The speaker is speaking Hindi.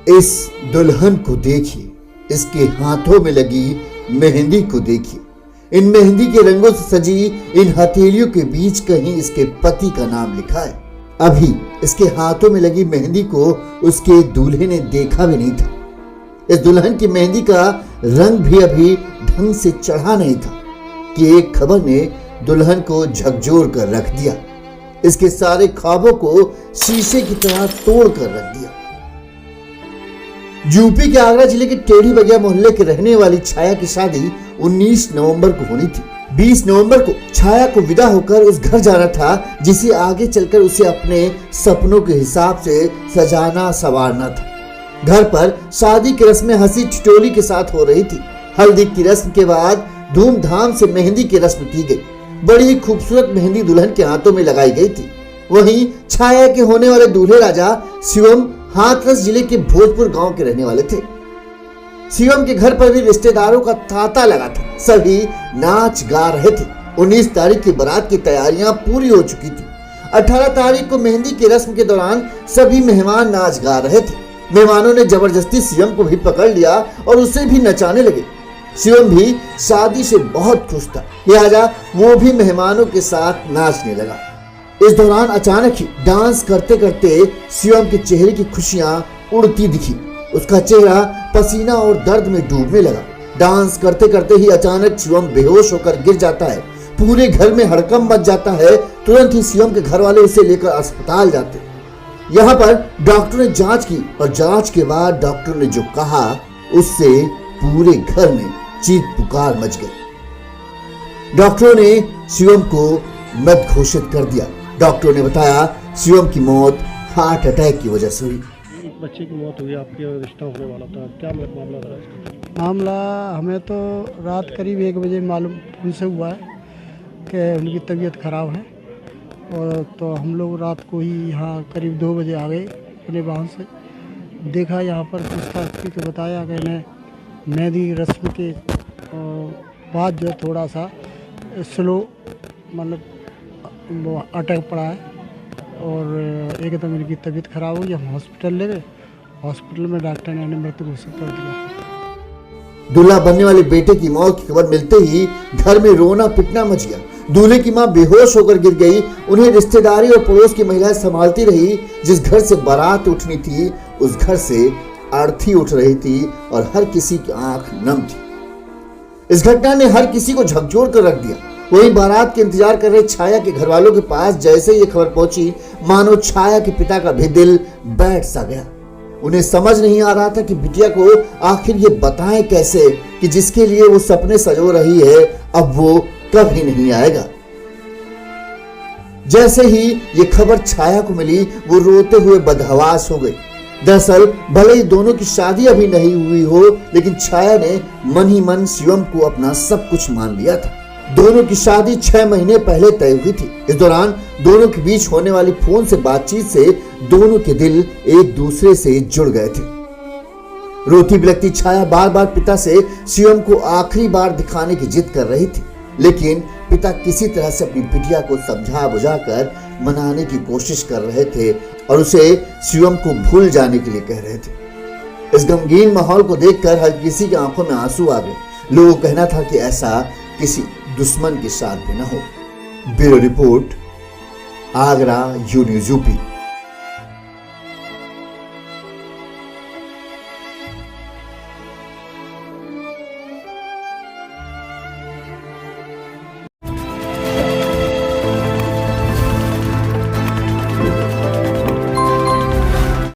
इस दुल्हन को देखिए, इसके हाथों में लगी मेहंदी को देखिए। इन मेहंदी के रंगों से सजी इन हथेलियों के बीच कहीं इसके पति का नाम लिखा है। अभी इसके हाथों में लगी मेहंदी को उसके दूल्हे ने देखा भी नहीं था। इस दुल्हन की मेहंदी का रंग भी अभी ढंग से चढ़ा नहीं था कि एक खबर ने दुल्हन को झकझोर कर रख दिया। इसके सारे ख्वाबों को शीशे की तरह तोड़ कर रख दिया। यूपी के आगरा जिले के टेढ़ी बगिया मोहल्ले के रहने वाली छाया की शादी 19 नवंबर को होनी थी। 20 नवंबर को छाया को विदा होकर उस घर जाना था जिसे आगे चलकर उसे अपने सपनों के हिसाब से सजाना संवारना था। घर पर शादी की रस्में हंसी ठिठोली के साथ हो रही थी। हल्दी की रस्म के बाद धूमधाम से मेहंदी की रस्म की गई। बड़ी ही खूबसूरत मेहंदी दुल्हन के हाथों में लगाई गई थी। वहीं छाया के होने वाले दूल्हे राजा शिवम हाथरस जिले के भोजपुर गांव के रहने वाले थे। शिवम के घर पर भी रिश्तेदारों का तांता लगा था। सभी नाच गा रहे थे। 19 तारीख की बारात की तैयारियां पूरी हो चुकी थी। 18 तारीख को मेहंदी की रस्म के दौरान सभी मेहमान नाच गा रहे थे। मेहमानों ने जबरदस्ती शिवम को भी पकड़ लिया और उसे भी नचाने लगे। शिवम भी शादी से बहुत खुश था, लिहाजा वो भी मेहमानों के साथ नाचने लगा। इस दौरान अचानक ही डांस करते करते शिवम के चेहरे की खुशियां उड़ती दिखी। उसका चेहरा पसीना और दर्द में डूबने लगा। डांस करते करते ही अचानक शिवम बेहोश होकर गिर जाता है। पूरे घर में हड़कंप मच जाता है। तुरंत ही शिवम के घर वाले उसे लेकर अस्पताल जाते। यहाँ पर डॉक्टर ने जांच की और जांच के बाद डॉक्टर ने जो कहा उससे पूरे घर में चीख पुकार मच गई। डॉक्टरों ने शिवम को मृत घोषित कर दिया। डॉक्टरों ने बताया शिवम की मौत हार्ट अटैक की वजह से हुई। बच्चे की मौत हुई, आपके रिश्ता होने वाला था, क्या मामला था? मामला हमें तो रात करीब 1 बजे मालूम उनसे हुआ है कि उनकी तबीयत ख़राब है। और तो हम लोग रात को ही यहाँ करीब 2 बजे आ गए अपने वाहन से। देखा यहाँ पर पूछताछ की तो बताया कि इन्हें मेहंदी रस्म के बाद जो थोड़ा सा स्लो मतलब वो अटैक पड़ा है और एकदम इनकी तबीयत खराब हुई। हम हॉस्पिटल ले गए। हॉस्पिटल में डॉक्टर ने इन्हें मृत घोषित कर दिया। दूल्हा बनने वाले बेटे की मौत की खबर मिलते ही घर में रोना पिटना मच गया। दूल्हे की मां बेहोश होकर गिर गई। उन्हें रिश्तेदारी और पड़ोस की महिलाएं संभालती रही। जिस घर से बारात उठनी थी उस घर से अर्थी उठ रही थी और हर किसी की आंख नम थी। इस घटना ने हर किसी को झकझोर कर रख दिया। वहीं बारात के इंतजार कर रहे छाया के घर वालों के पास जैसे ये खबर पहुंची, मानो छाया के पिता का भी दिल बैठ सा गया। उन्हें समझ नहीं आ रहा था कि बिटिया को आखिर ये बताएं कैसे कि जिसके लिए वो सपने सजो रही है अब वो कभी नहीं आएगा। जैसे ही ये खबर छाया को मिली वो रोते हुए बदहवास हो गई। दरअसल भले ही दोनों की शादी अभी नहीं हुई हो, लेकिन छाया ने मन ही मन शिवम को अपना सब कुछ मान लिया था। दोनों की शादी 6 महीने पहले तय हुई थी। इस दौरान दोनों के बीच होने वाली फोन से बातचीत से दोनों के दिल एक दूसरे से जुड़ गए थे। रोती बिलखती छाया बार बार पिता से शिवम को आखिरी बार दिखाने की जिद कर रही थी, लेकिन पिता किसी तरह से अपनी बिटिया को समझा बुझाकर मनाने की कोशिश कर रहे थे और उसे शिवम को भूल जाने के लिए कह रहे थे। इस गमगीन माहौल को देखकर हर किसी की आंखों में आंसू आ गए। लोगों का कहना था कि ऐसा किसी दुश्मन के साथ भी न हो। Bureau report, Agra, news UP.